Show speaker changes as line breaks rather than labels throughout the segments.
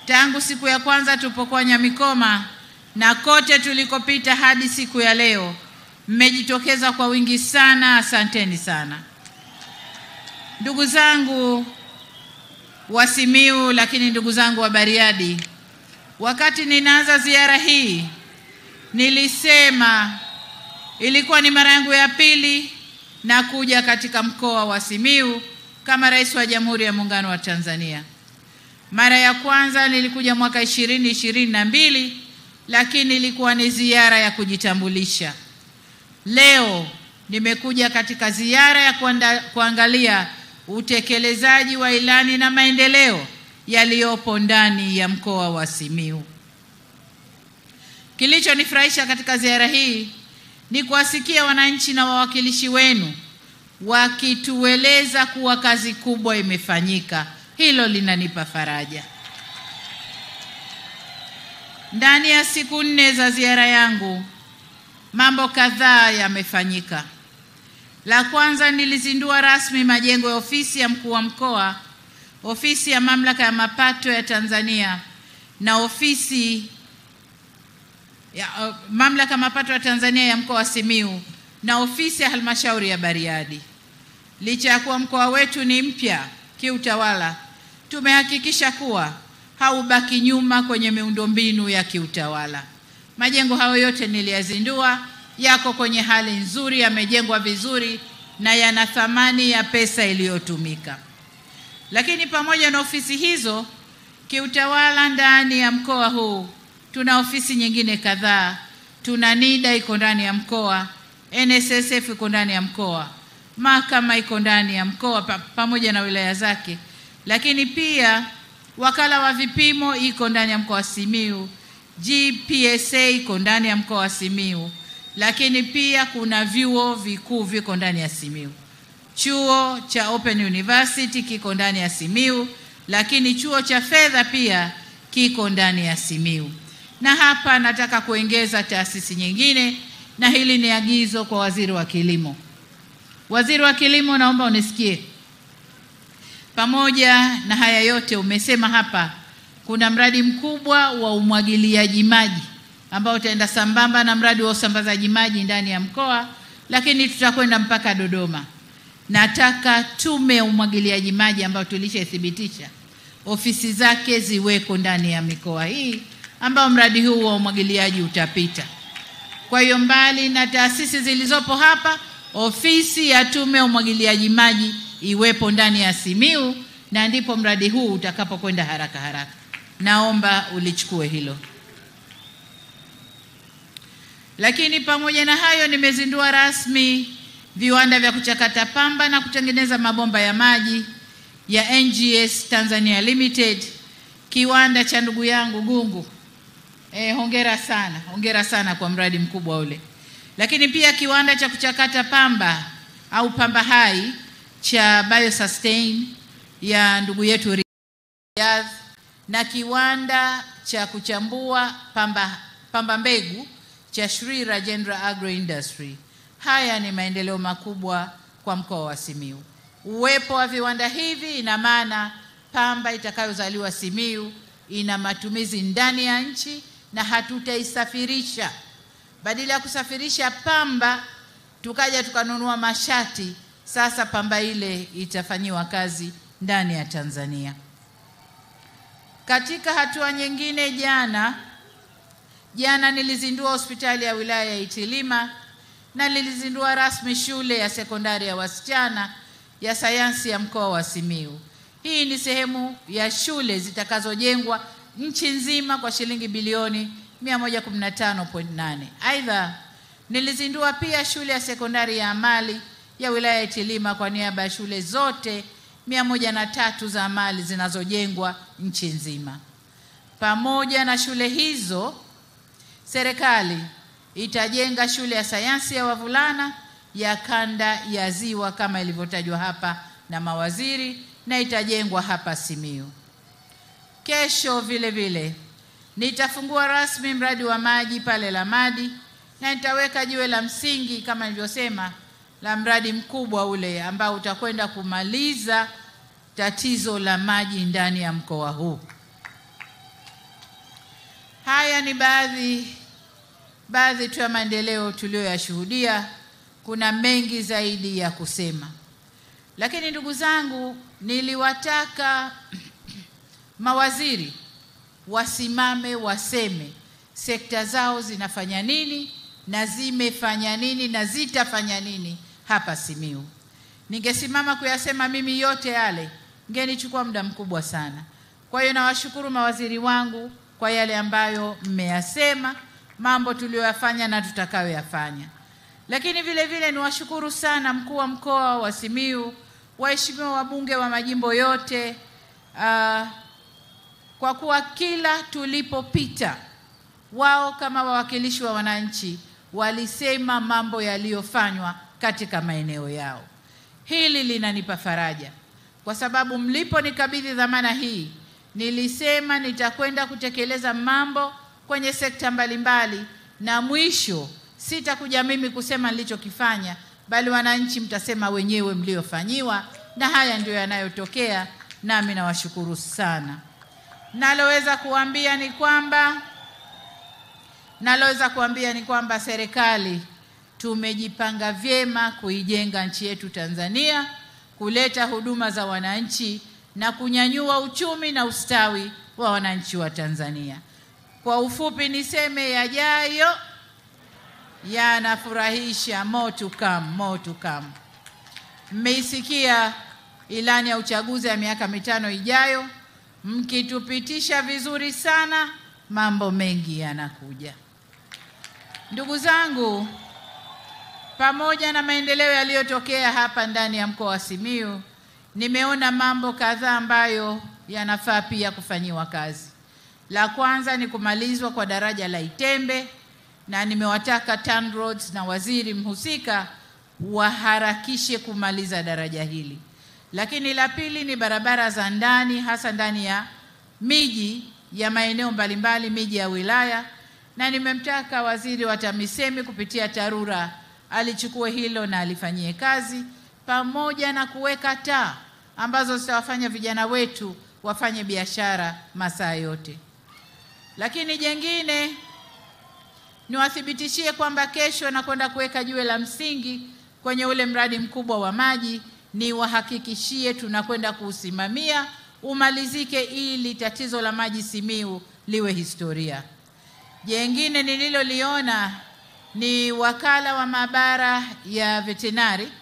tangu siku ya kwanza tulipokuwa Nyamikoma na kote tulikopita hadi siku ya leo, mmejitokeza kwa wingi sana. Asanteni sana. Ndugu zangu wa Simiyu, lakini ndugu zangu wa Bariadi, wakati ninaanza ziara hii nilisema ilikuwa ni mara yangu ya pili na kuja katika mkoa wa Simiyu kama Rais wa Jamhuri ya Muungano wa Tanzania. Mara ya kwanza nilikuja mwaka 2022, lakini ilikuwa ni ziara ya kujitambulisha. Leo nimekuja katika ziara ya kuangalia utekelezaji wa ilani na maendeleo yaliyopo ndani ya mkoa wa Simiyu. Kilichonifurahisha katika ziara hii ni kuwasikia wananchi na wawakilishi wenu wakitueleza kuwa kazi kubwa imefanyika. Hilo linanipa faraja. Ndani ya siku 4 za ziara yangu, mambo kadhaa yamefanyika. La kwanza, nilizindua rasmi majengo ya ofisi ya mkuu wa mkoa, ofisi ya mamlaka ya mapato ya Tanzania na ofisi ya mamlaka ya mapato ya Tanzania ya mkoa wa Simiyu na ofisi ya halmashauri ya Bariadi. Licha ya kuwa mkoa wetu ni mpya kiutawala, tumehakikisha kuwa haubaki nyuma kwenye miundombinu ya kiutawala. Majengo hayo yote niliyazindua, yako kwenye hali nzuri, yamejengwa vizuri na yana thamani ya pesa iliyotumika. Lakini pamoja na ofisi hizo kiutawala ndani ya mkoa huu, tuna ofisi nyingine kadhaa. Tuna NIDA iko ndani ya mkoa, NSSF iko ndani ya mkoa, mahakama iko ndani ya mkoa pamoja na wilaya zake, lakini pia wakala wa vipimo iko ndani ya mkoa wa Simiyu, GPSA iko ndani ya mkoa wa Simiyu, lakini pia kuna vyuo vikuu viko ndani ya Simiyu. Chuo cha Open University kiko ndani ya Simiyu, lakini chuo cha fedha pia kiko ndani ya Simiyu. Na hapa nataka kuongeza taasisi nyingine, na hili ni agizo kwa Waziri wa Kilimo. Waziri wa Kilimo, naomba unisikie. Pamoja na haya yote umesema hapa kuna mradi mkubwa wa umwagiliaji maji ambao utaenda sambamba na mradi wa usambazaji maji ndani ya mkoa, lakini tutakwenda mpaka Dodoma. Nataka tume ya umwagiliaji maji ambayo tulishathibitisha ofisi zake ziweko ndani ya mikoa hii ambao mradi huu wa umwagiliaji utapita. Kwa hiyo mbali na taasisi zilizopo hapa, ofisi ya tume ya umwagiliaji maji iwepo ndani ya Simiyu, na ndipo mradi huu utakapokwenda haraka haraka. Naomba ulichukue hilo. Lakini pamoja na hayo, nimezindua rasmi viwanda vya kuchakata pamba na kutengeneza mabomba ya maji ya NGS Tanzania Limited, kiwanda cha ndugu yangu Gungu. Hongera sana kwa mradi mkubwa ule. Lakini pia kiwanda cha kuchakata pamba au pamba hai cha BioSustain ya ndugu yetu Riyadh, na kiwanda cha kuchambua pamba mbegu cha Shri Rajendra Agro Industry. Haya ni maendeleo makubwa kwa mkoa wa Simiyu. Uwepo wa viwanda hivi ina maana pamba itakayozaliwa Simiyu ina matumizi ndani ya nchi na hatutaisafirisha. Badala ya kusafirisha pamba tukaja tukanunua mashati, sasa pamba ile itafanyiwa kazi ndani ya Tanzania. Katika hatua nyingine, jana nilizindua hospitali ya wilaya ya Itilima na nilizindua rasmi shule ya sekondari ya wasichana ya sayansi ya mkoa wa Simiyu. Hii ni sehemu ya shule zitakazojengwa nchi nzima kwa shilingi bilioni 115.8. Aidha, nilizindua pia shule ya sekondari ya amali ya wilaya ya Itilima kwa niaba ya shule zote 103 za amali zinazojengwa nchi nzima. Pamoja na shule hizo, serikali itajenga shule ya sayansi ya wavulana ya kanda ya Ziwa kama ilivyotajwa hapa na mawaziri, na itajengwa hapa Simiyu. Kesho vile vile nitafungua rasmi mradi wa maji pale Lamadi, na nitaweka jiwe la msingi kama nilivyosema la mradi mkubwa ule ambao utakwenda kumaliza tatizo la maji ndani ya mkoa huu. Haya ni baadhi tu ya maendeleo tuliyoyashuhudia. Kuna mengi zaidi ya kusema, lakini ndugu zangu, niliwataka mawaziri wasimame waseme sekta zao zinafanya nini na zimefanya nini na zitafanya nini hapa Simiyu. Ningesimama kuyasema mimi yote yale, ngenichukua muda mkubwa sana. Kwa hiyo nawashukuru mawaziri wangu kwa yale ambayo mmeyasema, mambo tuliyoyafanya na tutakayoyafanya. Lakini vile vile niwashukuru sana mkuu wa mkoa wa Simiyu, waheshimiwa wabunge wa majimbo yote, kwa kuwa kila tulipopita wao kama wawakilishi wa wananchi walisema mambo yaliyofanywa katika maeneo yao. Hili linanipa faraja, kwa sababu mliponikabidhi dhamana hii nilisema nitakwenda kutekeleza mambo kwenye sekta mbalimbali, na mwisho sitakuja mimi kusema nilichokifanya, bali wananchi mtasema wenyewe mliofanyiwa, na haya ndio yanayotokea, nami nawashukuru sana. Naloweza kuambia ni kwamba serikali tumejipanga vyema kuijenga nchi yetu Tanzania, kuleta huduma za wananchi na kunyanyua uchumi na ustawi wa wananchi wa Tanzania. Kwa ufupi niseme yajayo yanafurahisha, more to come, more to come. Mmeisikia ilani ya uchaguzi ya miaka 5 ijayo, mkitupitisha vizuri sana, mambo mengi yanakuja. Ndugu zangu, pamoja na maendeleo yaliyotokea hapa ndani ya mkoa wa Simiyu, nimeona mambo kadhaa ambayo yanafaa pia kufanyiwa kazi. La kwanza ni kumalizwa kwa daraja la Itembe, na nimewataka TANROADS na waziri mhusika waharakishe kumaliza daraja hili. Lakini la pili ni barabara za ndani, hasa ndani ya miji ya maeneo mbalimbali, miji ya wilaya, na nimemtaka waziri wa TAMISEMI kupitia TARURA alichukue hilo na alifanyie kazi, pamoja na kuweka taa ambazo zitawafanya vijana wetu wafanye biashara masaa yote. Lakini jengine niwathibitishie kwamba kesho nakwenda kuweka jiwe la msingi kwenye ule mradi mkubwa wa maji. Ni wahakikishie tunakwenda kuusimamia umalizike, ili tatizo la maji Simiyu liwe historia. Jengine nililoliona ni wakala wa maabara ya veterinary.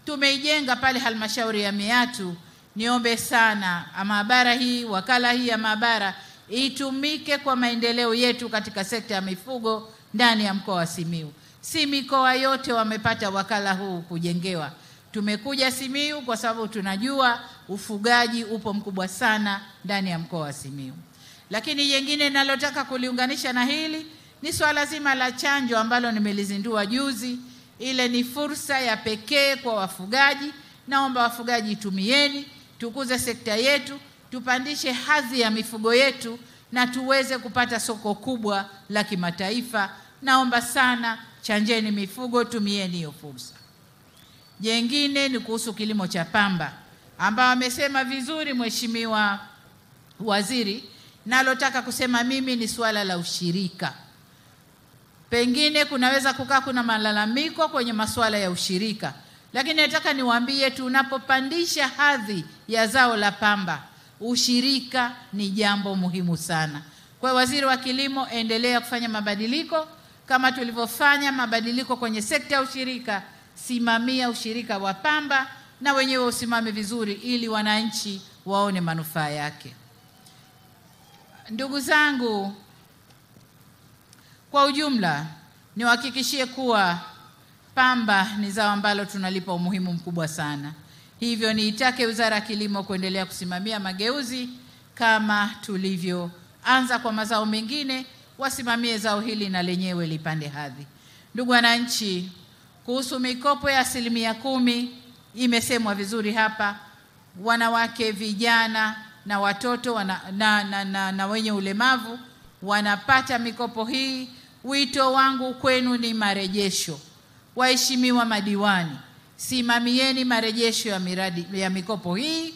Tumeijenga pale halmashauri ya Meatu. Niombe sana maabara hii, wakala hii ya maabara itumike kwa maendeleo yetu katika sekta ya mifugo ndani ya mkoa wa Simiyu. Si mikoa yote wamepata wakala huu kujengewa. Tumekuja Simiyu kwa sababu tunajua ufugaji upo mkubwa sana ndani ya mkoa wa Simiyu. Lakini jengine nalotaka kuliunganisha na hili ni swala zima la chanjo ambalo nimelizindua juzi. Ile ni fursa ya pekee kwa wafugaji. Naomba wafugaji tumieni, tukuze sekta yetu, tupandishe hadhi ya mifugo yetu na tuweze kupata soko kubwa la kimataifa. Naomba sana, chanjeni mifugo, tumieni hiyo fursa. Jengine ni kuhusu kilimo cha pamba, ambao amesema vizuri mheshimiwa waziri. Nalotaka kusema mimi ni swala la ushirika. Pengine kunaweza kukaa kuna malalamiko kwenye masuala ya ushirika, lakini nataka niwaambie tunapopandisha hadhi ya zao la pamba, ushirika ni jambo muhimu sana. Kwa waziri wa kilimo, endelea kufanya mabadiliko kama tulivyofanya mabadiliko kwenye sekta ya ushirika. Simamia ushirika wa pamba na wenyewe usimame vizuri, ili wananchi waone manufaa yake. Ndugu zangu, kwa ujumla niwahakikishie kuwa pamba ni zao ambalo tunalipa umuhimu mkubwa sana. Hivyo niitake Wizara ya Kilimo kuendelea kusimamia mageuzi kama tulivyoanza kwa mazao mengine, wasimamie zao hili na lenyewe lipande hadhi. Ndugu wananchi, kuhusu mikopo ya 10% imesemwa vizuri hapa. Wanawake, vijana na watoto na wenye ulemavu wanapata mikopo hii. Wito wangu kwenu ni marejesho. Waheshimiwa madiwani, simamieni marejesho ya miradi ya mikopo hii.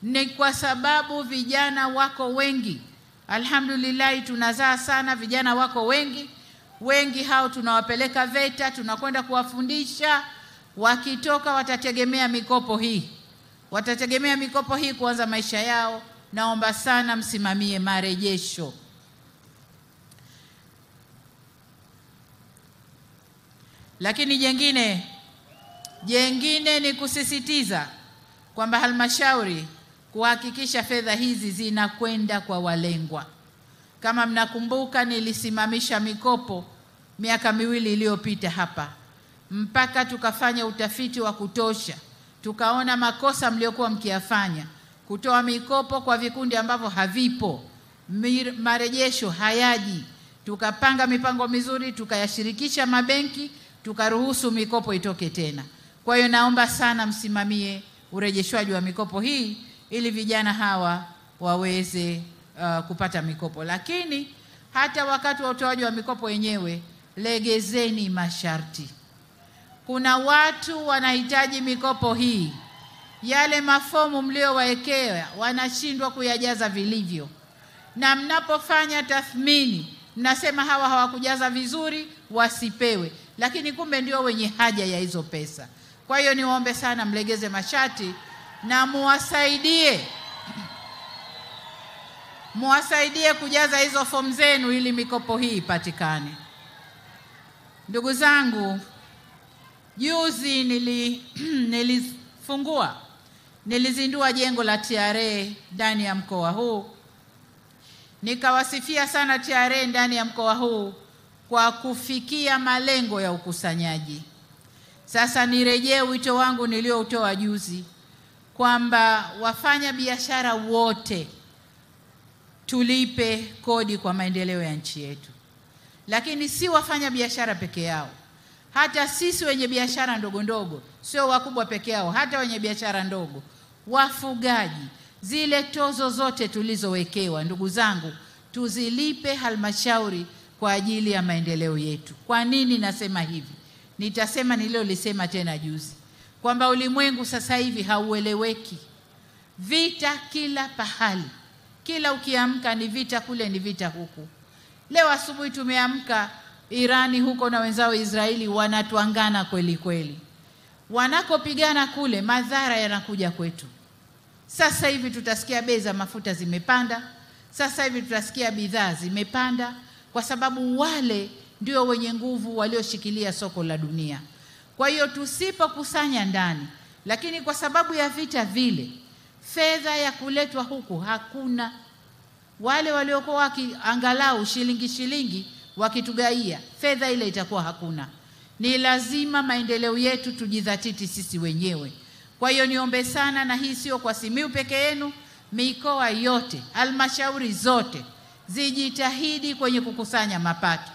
Ni kwa sababu vijana wako wengi. Alhamdulillah, tunazaa sana, vijana wako wengi hao tunawapeleka VETA, tunakwenda kuwafundisha. Wakitoka watategemea mikopo hii kuanza maisha yao. Naomba sana msimamie marejesho. Lakini jengine ni kusisitiza kwamba halmashauri kuhakikisha fedha hizi zinakwenda kwa walengwa. Kama mnakumbuka, nilisimamisha mikopo miaka 2 iliyopita hapa, mpaka tukafanya utafiti wa kutosha, tukaona makosa mliokuwa mkiyafanya, kutoa mikopo kwa vikundi ambavyo havipo, marejesho hayaji. Tukapanga mipango mizuri, tukayashirikisha mabenki, tukaruhusu mikopo itoke tena. Kwa hiyo naomba sana msimamie urejeshwaji wa mikopo hii ili vijana hawa waweze kupata mikopo. Lakini hata wakati wa utoaji wa mikopo yenyewe, legezeni masharti. Kuna watu wanahitaji mikopo hii, yale mafomu mliowaekea wanashindwa kuyajaza vilivyo, na mnapofanya tathmini mnasema hawa hawakujaza vizuri, wasipewe, lakini kumbe ndio wenye haja ya hizo pesa. Kwa hiyo niwaombe sana mlegeze masharti na muwasaidie kujaza hizo fomu zenu ili mikopo hii ipatikane. Ndugu zangu, juzi nilizindua jengo la TRA ndani ya mkoa huu. Nikawasifia sana TRA ndani ya mkoa huu kwa kufikia malengo ya ukusanyaji. Sasa nirejee wito wangu nilioutoa juzi kwamba wafanya biashara wote tulipe kodi kwa maendeleo ya nchi yetu. Lakini si wafanya biashara peke yao, hata sisi wenye biashara ndogo, sio wakubwa peke yao, hata wenye biashara ndogo, wafugaji, zile tozo zote tulizowekewa, ndugu zangu, tuzilipe halmashauri kwa ajili ya maendeleo yetu. Kwa nini nasema hivi? Nitasema nililolisema tena juzi, kwamba ulimwengu sasa hivi haueleweki. Vita kila pahali, kila ukiamka ni vita kule, ni vita huku. Leo asubuhi tumeamka Irani huko na wenzao Israeli wanatuangana kweli kweli. Wanakopigana kule, madhara yanakuja kwetu. Sasa hivi tutasikia bei za mafuta zimepanda, sasa hivi tutasikia bidhaa zimepanda, kwa sababu wale ndio wenye nguvu walioshikilia soko la dunia. Kwa hiyo tusipokusanya ndani, lakini kwa sababu ya vita vile, fedha ya kuletwa huku hakuna. Wale waliokuwa angalau shilingi wakitugaia, fedha ile itakuwa hakuna. Ni lazima maendeleo yetu tujidhatiti sisi wenyewe. Kwa hiyo niombe sana, na hii sio kwa Simiyu peke yenu, mikoa yote, halmashauri zote zijitahidi kwenye kukusanya mapato.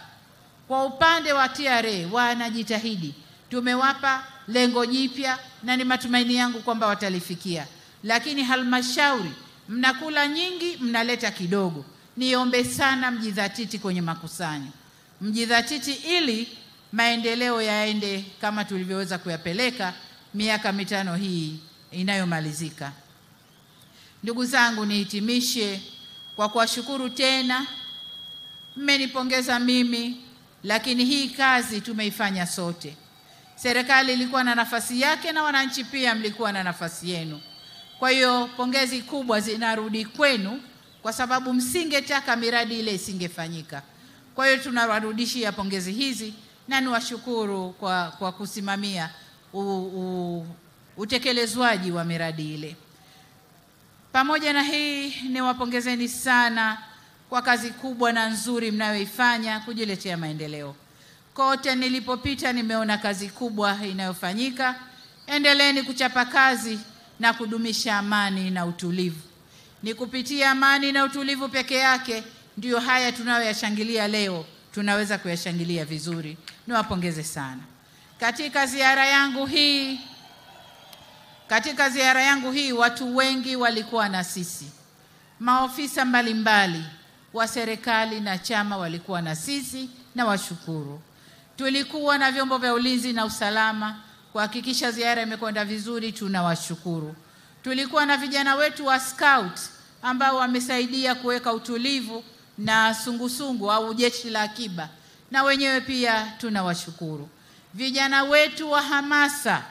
Kwa upande wa TRA wanajitahidi. Tumewapa lengo jipya na ni matumaini yangu kwamba watalifikia. Lakini halmashauri mnakula nyingi, mnaleta kidogo. Niombe sana mjidhatiti kwenye makusanyo. Mjidhatiti ili maendeleo yaende kama tulivyoweza kuyapeleka miaka 5 hii inayomalizika. Ndugu zangu, nihitimishe kwa kuwashukuru tena. Mmenipongeza mimi, lakini hii kazi tumeifanya sote. Serikali ilikuwa na nafasi yake na wananchi pia mlikuwa na nafasi yenu. Kwa hiyo pongezi kubwa zinarudi kwenu, kwa sababu msingetaka miradi ile isingefanyika. Kwa hiyo tunawarudishia pongezi hizi na niwashukuru kwa kusimamia utekelezwaji wa miradi ile. Pamoja na hii, niwapongezeni sana kwa kazi kubwa na nzuri mnayoifanya kujiletea maendeleo. Kote nilipopita nimeona kazi kubwa inayofanyika. Endeleeni kuchapa kazi na kudumisha amani na utulivu. Ni kupitia amani na utulivu peke yake ndio haya tunayoyashangilia leo tunaweza kuyashangilia vizuri. Niwapongeze sana. Katika ziara yangu hii watu wengi walikuwa na sisi. Maofisa mbalimbali wa serikali na chama walikuwa na sisi, na washukuru. Tulikuwa na vyombo vya ulinzi na usalama kuhakikisha ziara imekwenda vizuri. Tunawashukuru. Tulikuwa na vijana wetu wa scout ambao wamesaidia kuweka utulivu na sungusungu au jeshi la akiba, na wenyewe pia tunawashukuru. Vijana wetu wa hamasa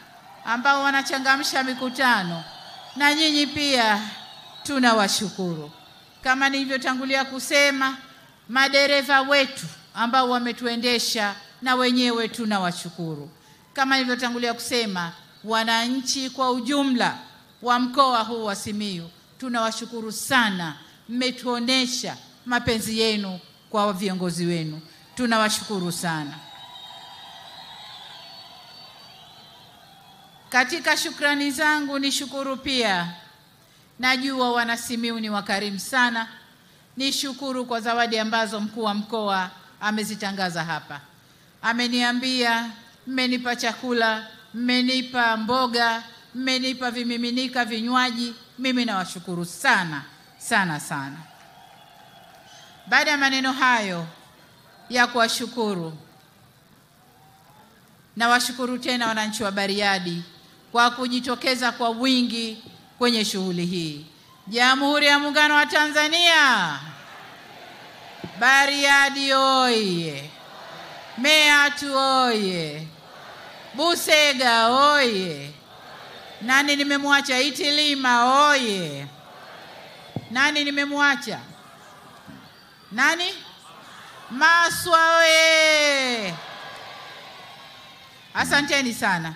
ambao wanachangamsha mikutano, na nyinyi pia tunawashukuru. Kama nilivyotangulia kusema, madereva wetu ambao wametuendesha, na wenyewe tunawashukuru. Kama nilivyotangulia kusema, wananchi kwa ujumla wa mkoa huu wa Simiyu, tunawashukuru sana. Mmetuonesha mapenzi yenu kwa viongozi wenu. Tunawashukuru sana. Katika shukrani zangu nishukuru pia, najua wana Simiyu ni wakarimu sana. Nishukuru kwa zawadi ambazo mkuu wa mkoa amezitangaza hapa. Ameniambia mmenipa chakula, mmenipa mboga, mmenipa vimiminika, vinywaji. Mimi nawashukuru sana sana sana. Baada ya maneno hayo ya kuwashukuru, nawashukuru tena wananchi wa Bariadi kwa kujitokeza kwa wingi kwenye shughuli hii. Jamhuri ya Muungano wa Tanzania. Bariadi oye! Meatu oye! Busega oye! Nani nimemwacha? Itilima oye! Nani nimemwacha? Nani? Maswa oye! Asanteni sana.